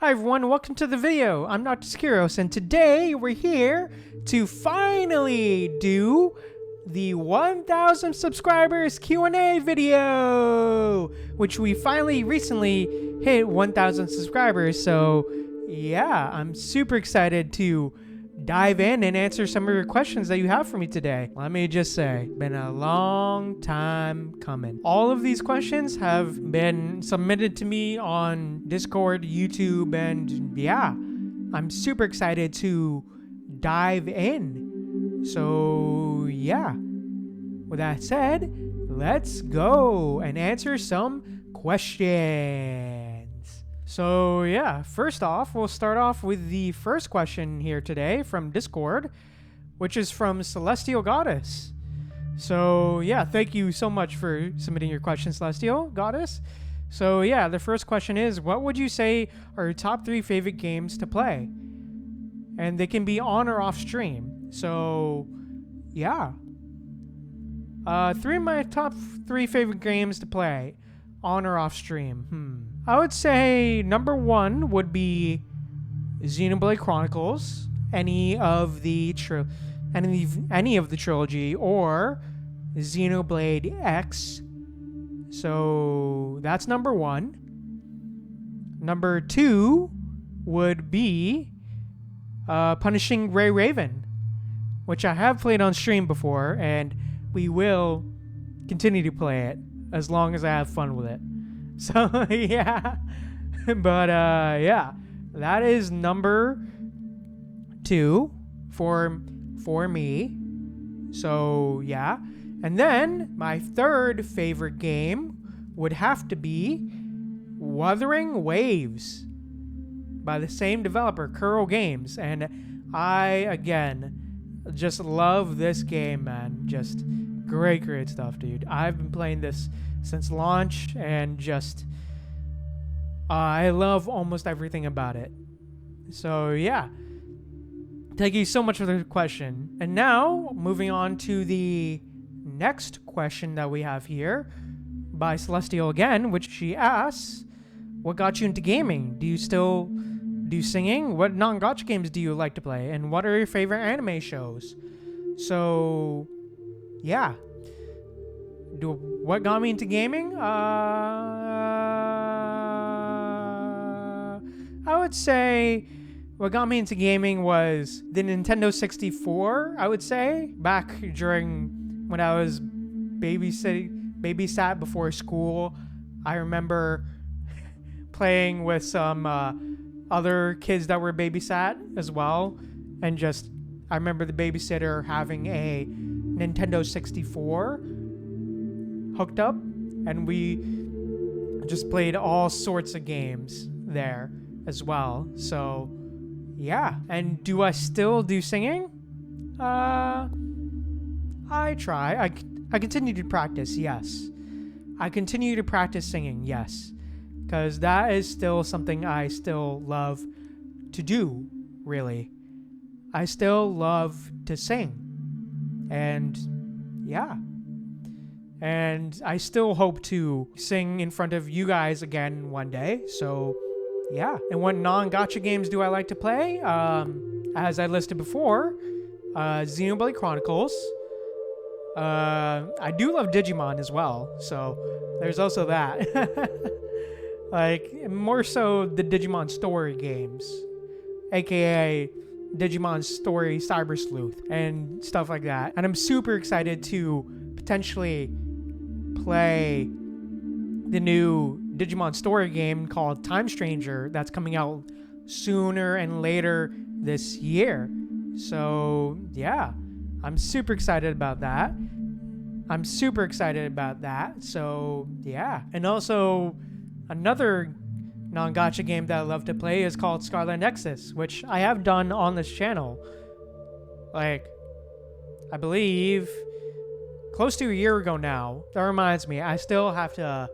Hi everyone, welcome to the video. I'm Noctis Kyrios, and today we're here to finally do the 1,000 subscribers Q&A video, which we finally recently hit 1,000 subscribers. So yeah, I'm super excited to dive in and answer some of your questions that you have for me today. Let me just say, been a long time coming. All of these questions have been submitted to me on Discord, YouTube, and yeah, I'm super excited to dive in. So yeah, with that said, let's go and answer some questions. So yeah, first off, we'll start off with the first question here today from Discord, which is from Celestial Goddess. So yeah, thank you so much for submitting your question, Celestial Goddess. So yeah, the first question is, what would you say are your top 3 favorite games to play? And they can be on or off stream. So yeah. 3 of my top 3 favorite games to play, on or off stream. I would say number 1 would be Xenoblade Chronicles, any of the trilogy, or Xenoblade X. So that's number 1. Number 2 would be Punishing Gray Raven, which I have played on stream before, and we will continue to play it as long as I have fun with it. So yeah, but yeah, that is number 2 for me. So yeah, and then my third favorite game would have to be Wuthering Waves by the same developer, Kuro Games, and I again just love this game, man. Just great stuff, dude. I've been playing this since launch, and just I love almost everything about it. So yeah, thank you so much for the question. And now moving on to the next question that we have here by Celestial again, which she asks, what got you into gaming? Do you still do singing? What non-gacha games do you like to play? And what are your favorite anime shows? So yeah, what got me into gaming? I would say what got me into gaming was the Nintendo 64, I would say. Back during when I was babysat before school, I remember playing with some other kids that were babysat as well. And just, I remember the babysitter having a Nintendo 64 hooked up, and we just played all sorts of games there as well. So yeah. And do I still do singing? I try. I continue to practice, yes. I continue to practice singing, yes, because that is still something I still love to do, really. I still love to sing, and yeah. And I still hope to sing in front of you guys again one day. So yeah. And what non-gacha games do I like to play? As I listed before, Xenoblade Chronicles. I do love Digimon as well. So there's also that. Like, more so the Digimon story games, aka Digimon Story Cyber Sleuth and stuff like that. And I'm super excited to potentially play the new Digimon story game called Time Stranger that's coming out sooner and later this year. So yeah, I'm super excited about that. So yeah. And also another non-gacha game that I love to play is called Scarlet Nexus, which I have done on this channel. Like, I believe close to a year ago now. That reminds me, I still have to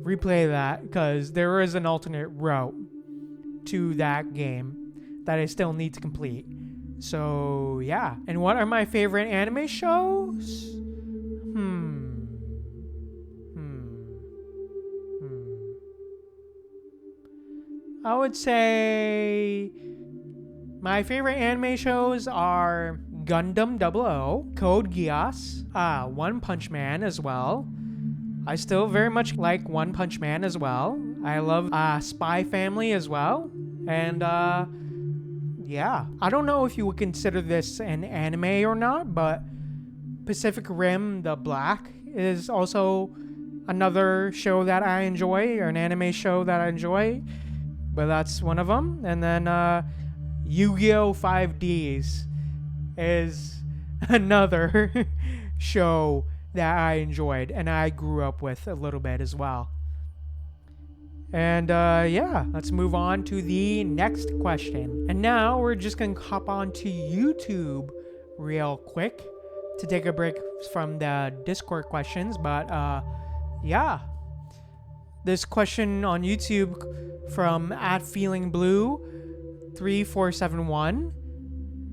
replay that because there is an alternate route to that game that I still need to complete. So yeah. And what are my favorite anime shows? I would say my favorite anime shows are Gundam 00, Code Geass, One Punch Man as well. I still very much like One Punch Man as well. I love Spy Family as well. And yeah, I don't know if you would consider this an anime or not, but Pacific Rim The Black is also another show that I enjoy, or an anime show that I enjoy. But that's one of them. And then Yu-Gi-Oh! 5Ds is another show that I enjoyed and I grew up with a little bit as well. And yeah, let's move on to the next question. And now we're just gonna hop on to YouTube real quick to take a break from the Discord questions. But yeah, this question on YouTube from @feelingblue3471.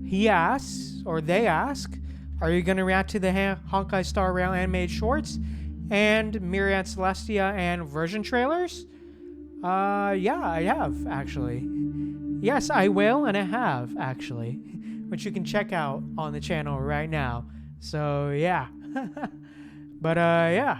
He asks, or they ask, are you going to react to the Honkai Star Rail animated shorts and Myriad Celestia and version trailers? Yeah, I have, actually. Yes, I will, and I have, actually. Which you can check out on the channel right now. So, yeah. But, yeah.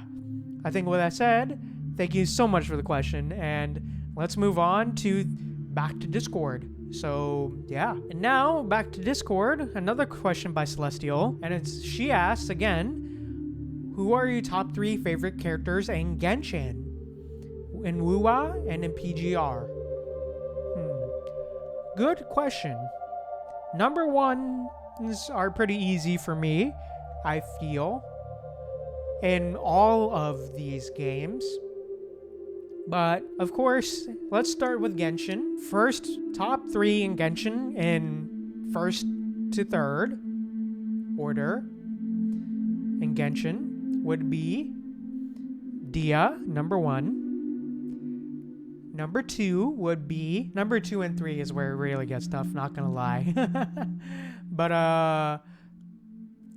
I think with that said, thank you so much for the question, and let's move on to back to Discord. So, yeah. And now, back to Discord, another question by Celestial. And she asks, again, who are your top 3 favorite characters in Genshin? In wuwa and in PGR? Good question. Number 1s are pretty easy for me, I feel, in all of these games. But, of course, let's start with Genshin. First, top 3 in Genshin in first to third order in Genshin would be Dia, number 1. Number 2 would be... Number 2 and 3 is where it really gets tough, not gonna lie. But,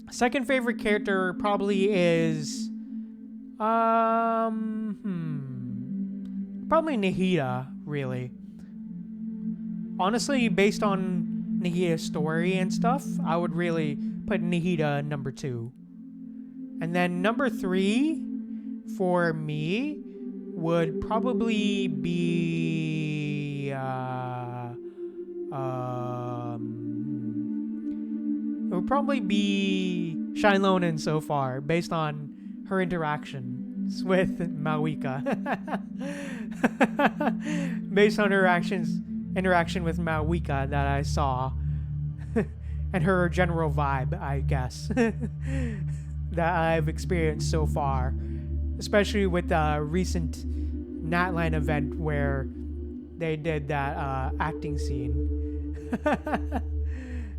second favorite character probably is... Probably Nahida, really. Honestly, based on Nahida's story and stuff, I would really put Nahida number 2. And then number 3 for me would probably be it would probably be Shylonen so far, based on her interactions with Mawika. Based on her interaction with Mawika that I saw. And her general vibe, I guess, that I've experienced so far. Especially with the recent Natline event where they did that acting scene.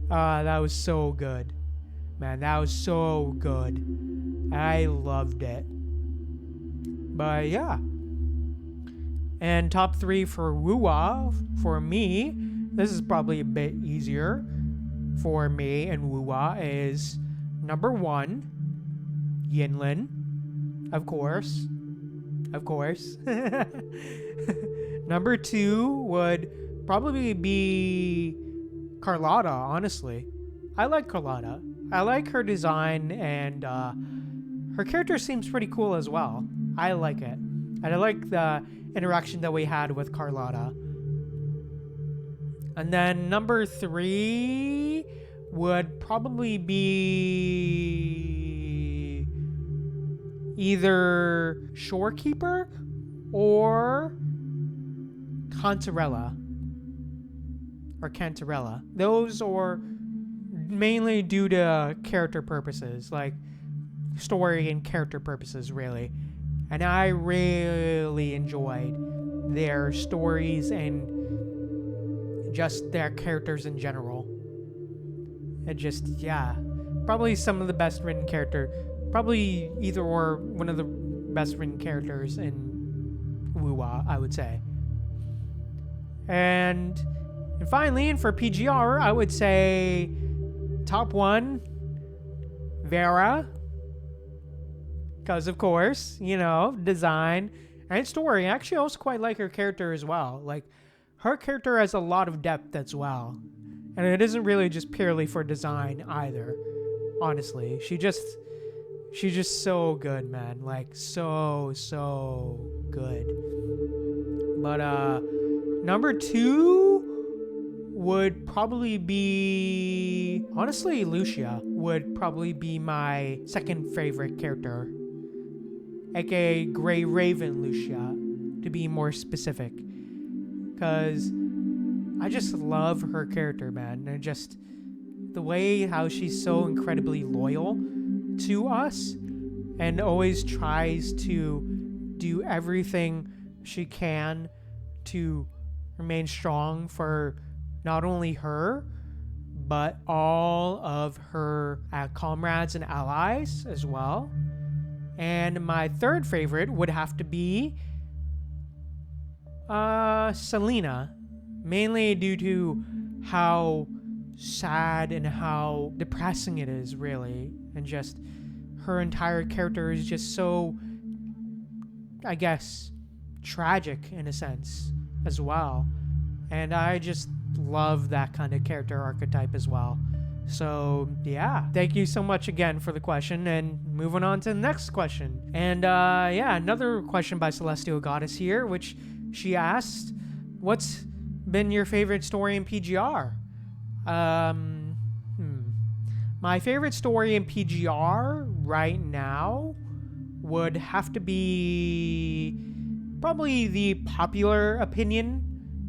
That was so good. Man, that was so good. I loved it. But yeah. And top 3 for wuwa, for me, this is probably a bit easier for me and wuwa, is number 1, Yinlin. Of course. Of course. Number 2 would probably be Carlotta, honestly. I like Carlotta. I like her design, and her character seems pretty cool as well. I like it. And I like the interaction that we had with Carlotta. And then number 3 would probably be either Shorekeeper or Cantarella. Or Cantarella. Those are mainly due to character purposes, like story and character purposes, really. And I really enjoyed their stories and just their characters in general. And just, yeah, probably some of the best written character, probably either or one of the best written characters in wuwa, I would say. And finally, and for PGR, I would say top 1, Vera. Because, of course, you know, design and story. I actually also quite like her character as well. Like, her character has a lot of depth as well. And it isn't really just purely for design either, honestly. She's just so good, man. Like, so good. But, number 2 would probably be... Honestly, Lucia would probably be my second favorite character. AKA Grey Raven Lucia, to be more specific. Because I just love her character, man. And just the way how she's so incredibly loyal to us and always tries to do everything she can to remain strong for not only her, but all of her comrades and allies as well. And my third favorite would have to be Selena, mainly due to how sad and how depressing it is, really, and just her entire character is just so, I guess, tragic in a sense as well. And I just love that kind of character archetype as well. So yeah, thank you so much again for the question, and moving on to the next question. And yeah, another question by Celestial Goddess here, which she asked, what's been your favorite story in PGR? My favorite story in PGR right now would have to be probably the popular opinion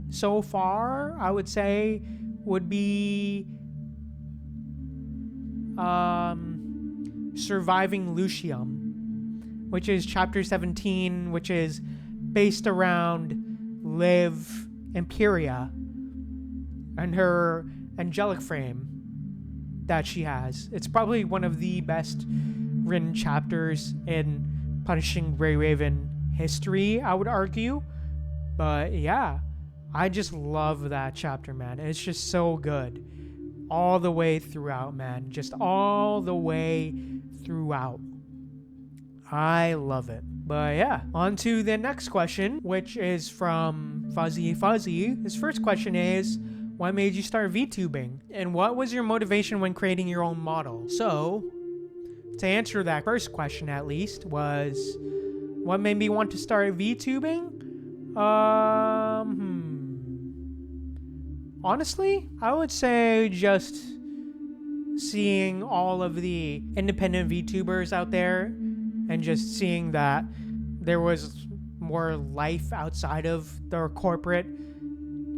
so far, I would say, would be Surviving Lucium, which is chapter 17, which is based around Liv Imperia and her angelic frame that she has. It's probably one of the best written chapters in Punishing Grey Raven history, I would argue. But yeah, I just love that chapter, man. It's just so good. All the way throughout, man. Just all the way throughout. I love it. But yeah, on to the next question, which is from Fuzzy Fuzzy. His first question is, what made you start VTubing? And what was your motivation when creating your own model? So, to answer that first question at least, was what made me want to start VTubing? Honestly, I would say just seeing all of the independent VTubers out there and just seeing that there was more life outside of their corporate,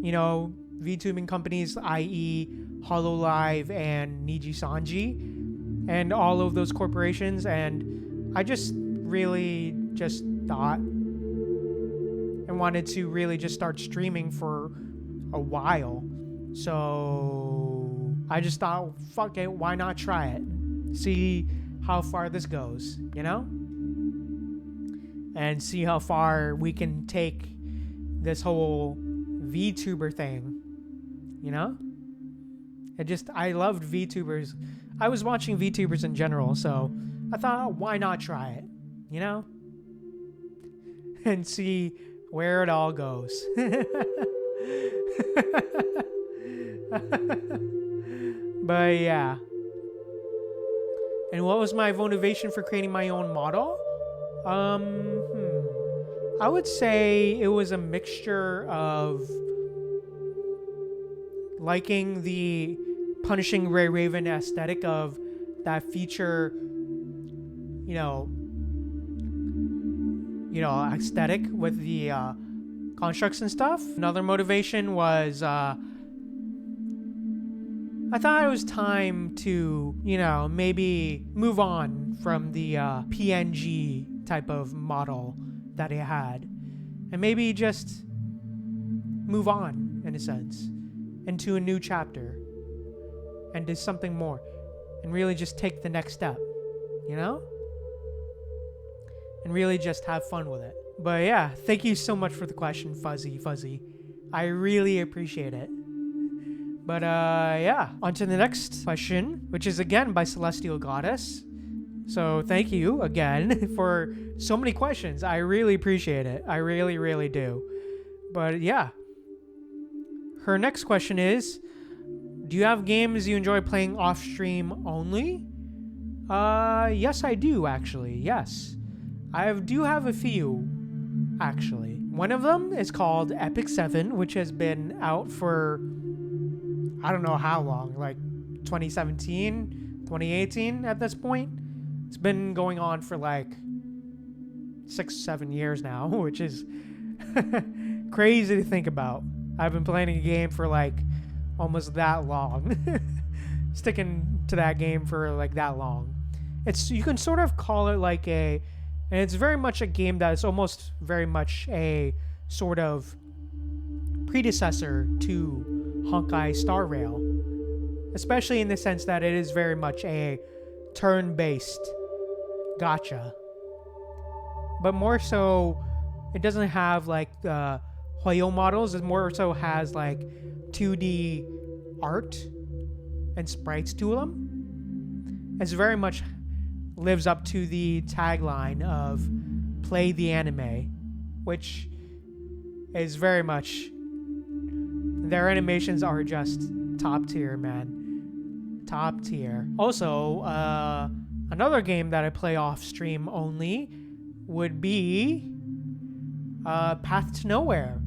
VTubing companies, i.e. HoloLive and Niji Sanji, and all of those corporations. And I just really just thought and wanted to really just start streaming for a while. So I just thought, fuck it, why not try it? See how far this goes, And see how far we can take this whole VTuber thing, I loved VTubers. I was watching VTubers in general, so I thought, why not try it, And see where it all goes. But yeah. And what was my motivation for creating my own model? I would say it was a mixture of liking the Punishing Grey Raven aesthetic of that feature, aesthetic with the constructs and stuff. Another motivation was I thought it was time to, maybe move on from the PNG type of model that I had, and maybe just move on, in a sense, into a new chapter, and do something more, and really just take the next step, and really just have fun with it. But yeah, thank you so much for the question, Fuzzy Fuzzy. I really appreciate it. But yeah, on to the next question, which is again by Celestial Goddess. So thank you again for so many questions. I really appreciate it. I really, really do. But yeah, her next question is, do you have games you enjoy playing off stream only? Yes, I do actually. Yes. I do have a few actually. One of them is called Epic 7, which has been out for I don't know how long, like 2017, 2018 at this point. It's been going on for like 6-7 years now, which is crazy to think about. I've been playing a game for like almost that long. Sticking to that game for like that long. You can sort of call it like and it's very much a game that is almost very much a sort of predecessor to Honkai Star Rail. Especially in the sense that it is very much a turn-based gacha. But more so, it doesn't have like the Hoyo models. It more so has like 2D art and sprites to them. It's very much lives up to the tagline of play the anime, which is very much, their animations are just top tier, man. Top tier. Also, another game that I play off stream only would be Path to Nowhere,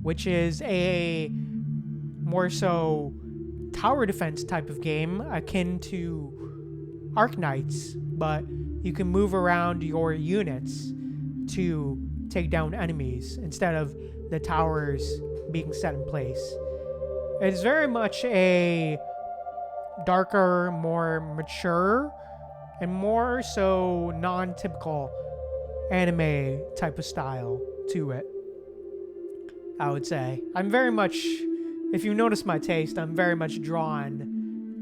which is a more so tower defense type of game akin to Arknights, but you can move around your units to take down enemies instead of the towers being set in place. It's very much a darker, more mature, and more so non-typical anime type of style to it, I would say. I'm very much, if you notice my taste, I'm very much drawn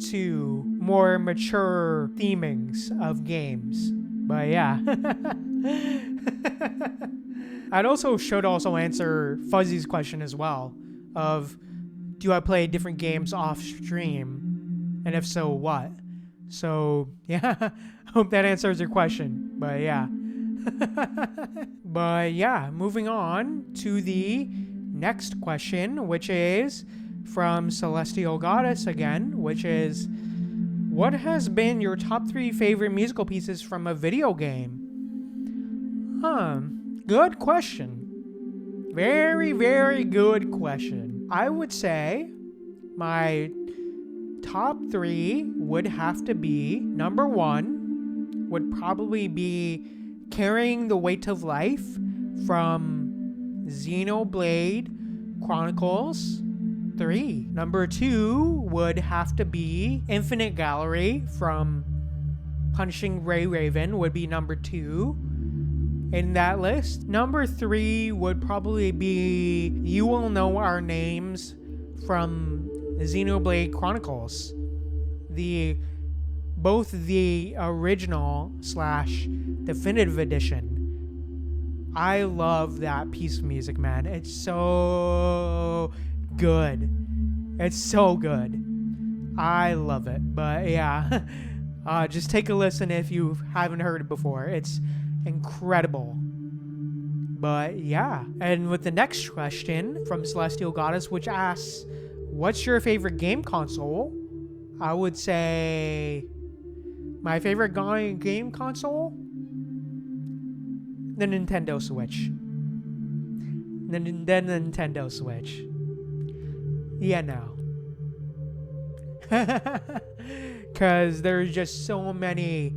to more mature themings of games. But yeah. Should also answer Fuzzy's question as well of, do I play different games off stream? And if so, what? So yeah, hope that answers your question. But yeah. But yeah, moving on to the next question, which is from Celestial Goddess again, which is, what has been your top 3 favorite musical pieces from a video game? Good question. Very, very good question. I would say my top 3 would have to be, number 1 would probably be Carrying the Weight of Life from Xenoblade Chronicles 3. Number 2 would have to be Infinite Gallery from Punishing Ray Raven would be number 2 in that list. Number 3 would probably be You Will Know Our Names from Xenoblade Chronicles. Both the original / definitive edition. I love that piece of music, man. It's so good. It's so good. I love it. But yeah, just take a listen if you haven't heard it before. It's incredible. But yeah, and with the next question from Celestial Goddess, which asks, what's your favorite game console? I would say my favorite game console? The Nintendo Switch. The Nintendo Switch. Yeah, no. Because there's just so many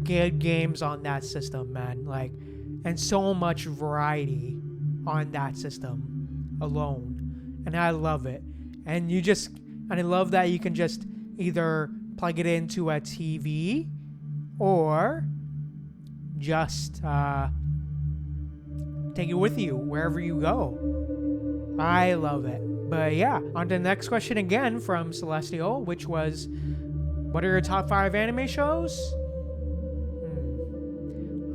good games on that system, man. Like, and so much variety on that system alone. And I love it. And I love that you can just either plug it into a TV or just take it with you wherever you go. I love it. But yeah, on to the next question again from Celestial, which was, what are your top 5 anime shows?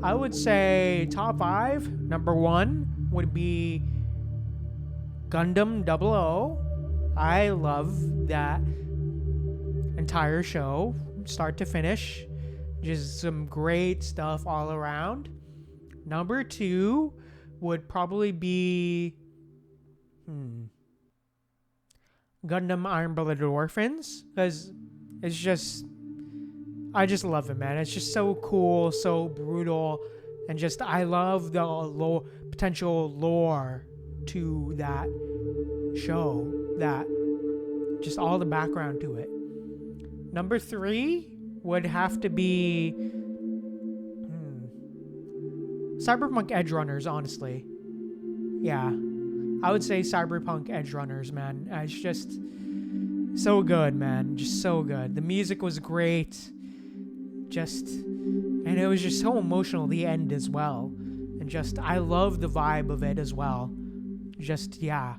I would say top 5. Number 1 would be Gundam 00. I love that entire show, start to finish. Just some great stuff all around. Number 2 would probably be... Gundam Iron Blooded Orphans, because it's just, I just love it, man. It's just so cool, so brutal, and just I love the potential lore to that show, that just all the background to it. Number 3 would have to be Cyberpunk Edge Runners, honestly. Yeah, I would say Cyberpunk Edge Runners, man. It's just so good, man. Just so good. The music was great. And it was just so emotional, the end as well. And just, I love the vibe of it as well. Just, yeah.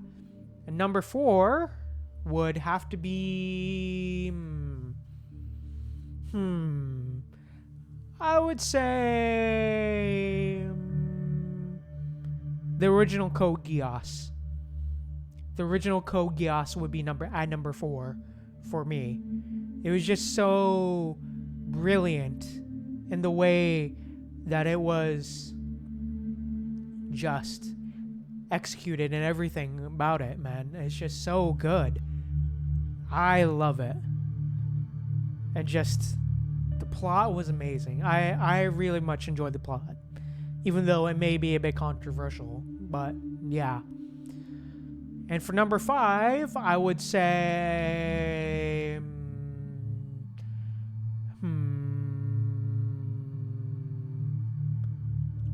And number 4 would have to be... I would say... the original Code Geass. The original Code Geass would be number 4 for me. It was just so brilliant in the way that it was just executed and everything about it, man. It's just so good. I love it. And just the plot was amazing. I really much enjoyed the plot, even though it may be a bit controversial, but yeah. And for number 5, I would say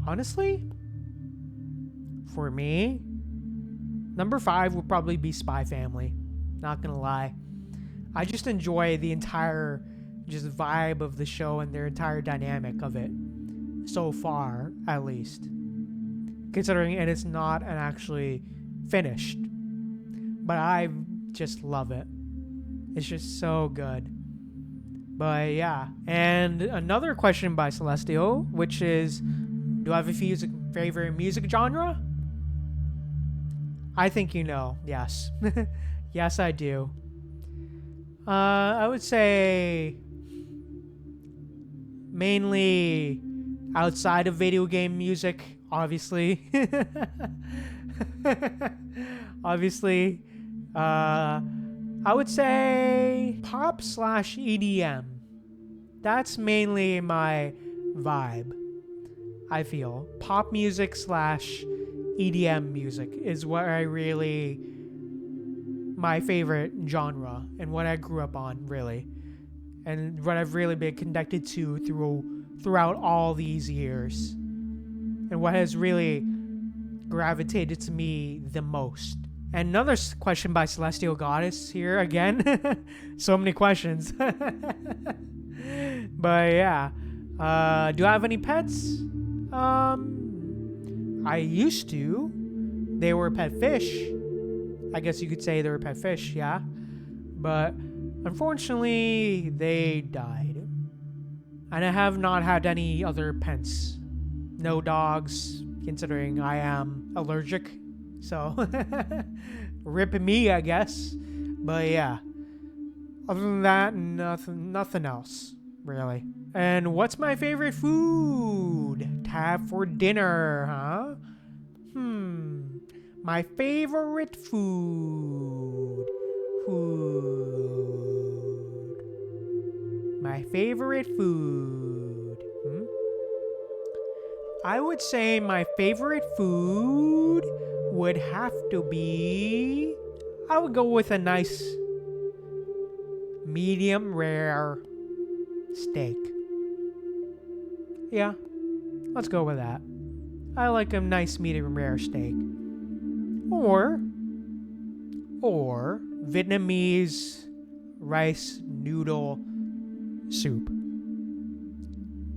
honestly, for me, number 5 would probably be Spy Family. Not gonna lie. I just enjoy the entire just vibe of the show and their entire dynamic of it. So far, at least. Considering it is not an actually finished. But I just love it. It's just so good. But yeah. And another question by Celestial, which is, do I have a favorite music genre? I think you know. Yes. Yes, I do. I would say mainly outside of video game music, obviously. Obviously. I would say pop/EDM. That's mainly my vibe. I feel pop music/EDM music is what I really, my favorite genre and what I grew up on, really, and what I've really been connected to throughout all these years, and what has really gravitated to me the most. And another question by Celestial Goddess here again. So many questions. But yeah, do I have any pets? I used to. They were pet fish. I guess you could say they were pet fish, yeah. But unfortunately, they died. And I have not had any other pets. No dogs, considering I am allergic. So, rip me, I guess. But yeah. Other than that, nothing else, really. And what's my favorite food to have for dinner, huh? My favorite food. My favorite food. I would say my favorite food would have to be... I would go with a nice medium rare steak. Yeah, let's go with that. I like a nice medium rare steak. Or Vietnamese rice noodle soup,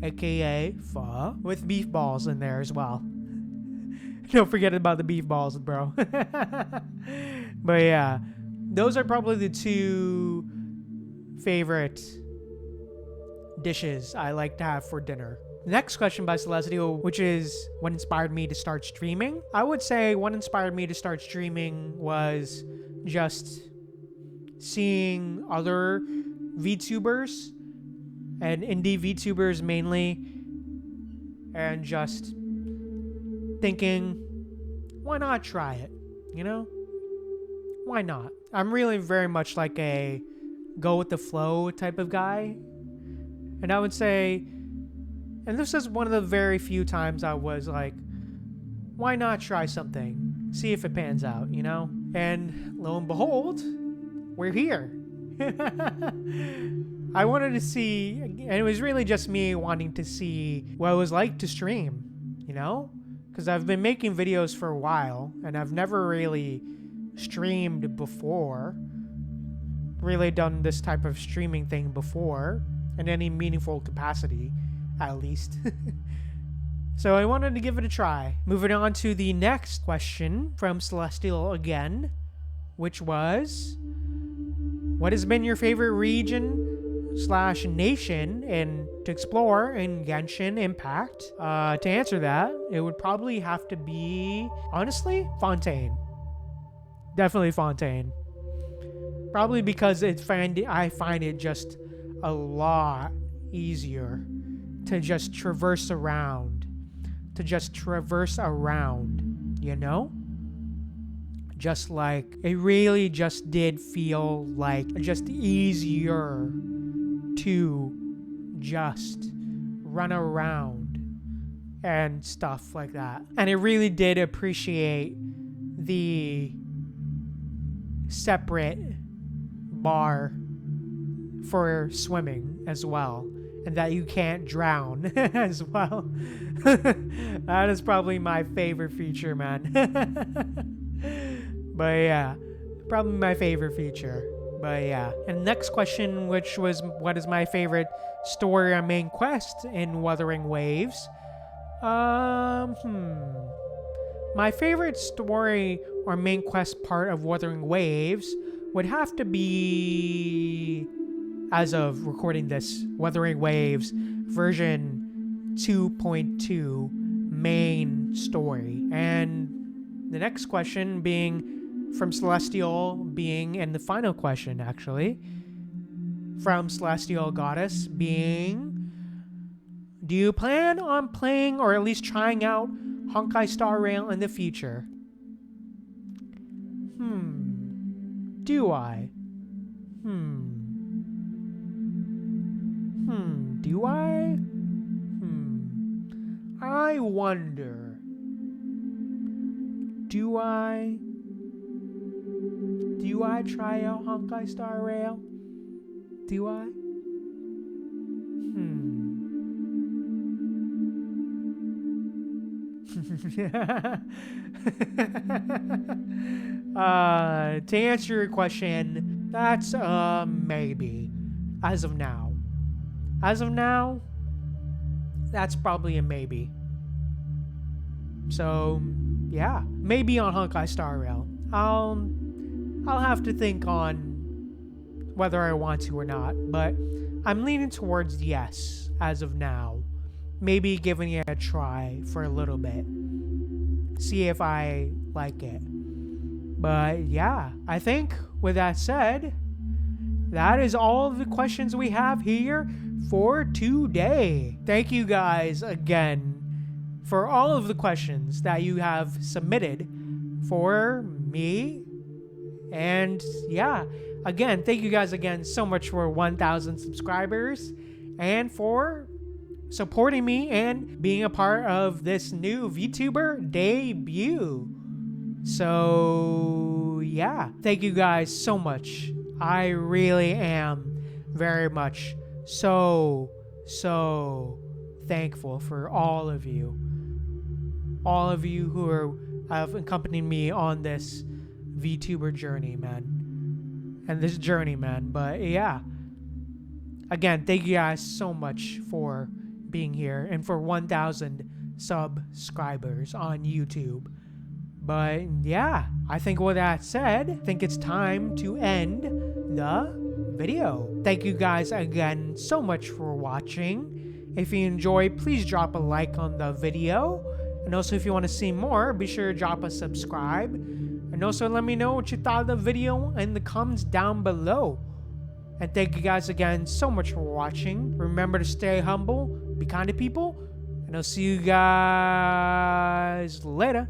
aka pho, with beef balls in there as well. Don't forget about the beef balls, bro. But yeah, those are probably the 2 favorite dishes I like to have for dinner. Next question by Celestial, which is what inspired me to start streaming. I would say what inspired me to start streaming was just seeing other VTubers and indie VTubers mainly, and just thinking, why not try it? You know, why not? I'm really very much like a go with the flow type of guy. And I would say, and this is one of the very few times I was like, why not try something? See if it pans out, you know? And lo and behold, we're here. I wanted to see, and it was really just me wanting to see what it was like to stream, you know? Because I've been making videos for a while, and I've never really streamed before. Really done this type of streaming thing before, in any meaningful capacity, at least. So I wanted to give it a try. Moving on to the next question from Celestial again, which was, what has been your favorite region / nation to explore in Genshin Impact? To answer that, it would probably have to be, honestly, Fontaine. Definitely Fontaine. Probably because I find it just a lot easier to just traverse around. You know? Just like, it really just did feel like just easier to just run around and stuff like that. And it really did appreciate the separate bar for swimming as well, and that you can't drown as well. That is probably my favorite feature, man. But yeah, probably my favorite feature. But yeah. And next question, which was, what is my favorite story or main quest in Wuthering Waves? My favorite story or main quest part of Wuthering Waves would have to be, as of recording this, Wuthering Waves version 2.2 main story. And the next question being from Celestial being, and the final question actually, from Celestial Goddess being, do you plan on playing or at least trying out Honkai Star Rail in the future? Do I? Do I? I wonder. Do I try out Honkai Star Rail? Do I? To answer your question, that's maybe. As of now, that's probably a maybe. So yeah, maybe on Honkai Star Rail. I'll have to think on whether I want to or not, but I'm leaning towards yes as of now. Maybe giving it a try for a little bit. See if I like it. But yeah, I think with that said, that is all of the questions we have here for today. Thank you guys again for all of the questions that you have submitted for me. And yeah, again, thank you guys again so much for 1,000 subscribers and for supporting me and being a part of this new VTuber debut. So yeah, thank you guys so much. I really am very much so thankful for all of you who have accompanied me on this VTuber journey, man. But yeah, again, thank you guys so much for being here and for 1,000 subscribers on YouTube. But yeah, I think with that said, I think it's time to end the video. Thank you guys again so much for watching. If you enjoyed, please drop a like on the video. And also, if you want to see more, be sure to drop a subscribe. And also, let me know what you thought of the video in the comments down below. And thank you guys again so much for watching. Remember to stay humble, be kind to people, and I'll see you guys later.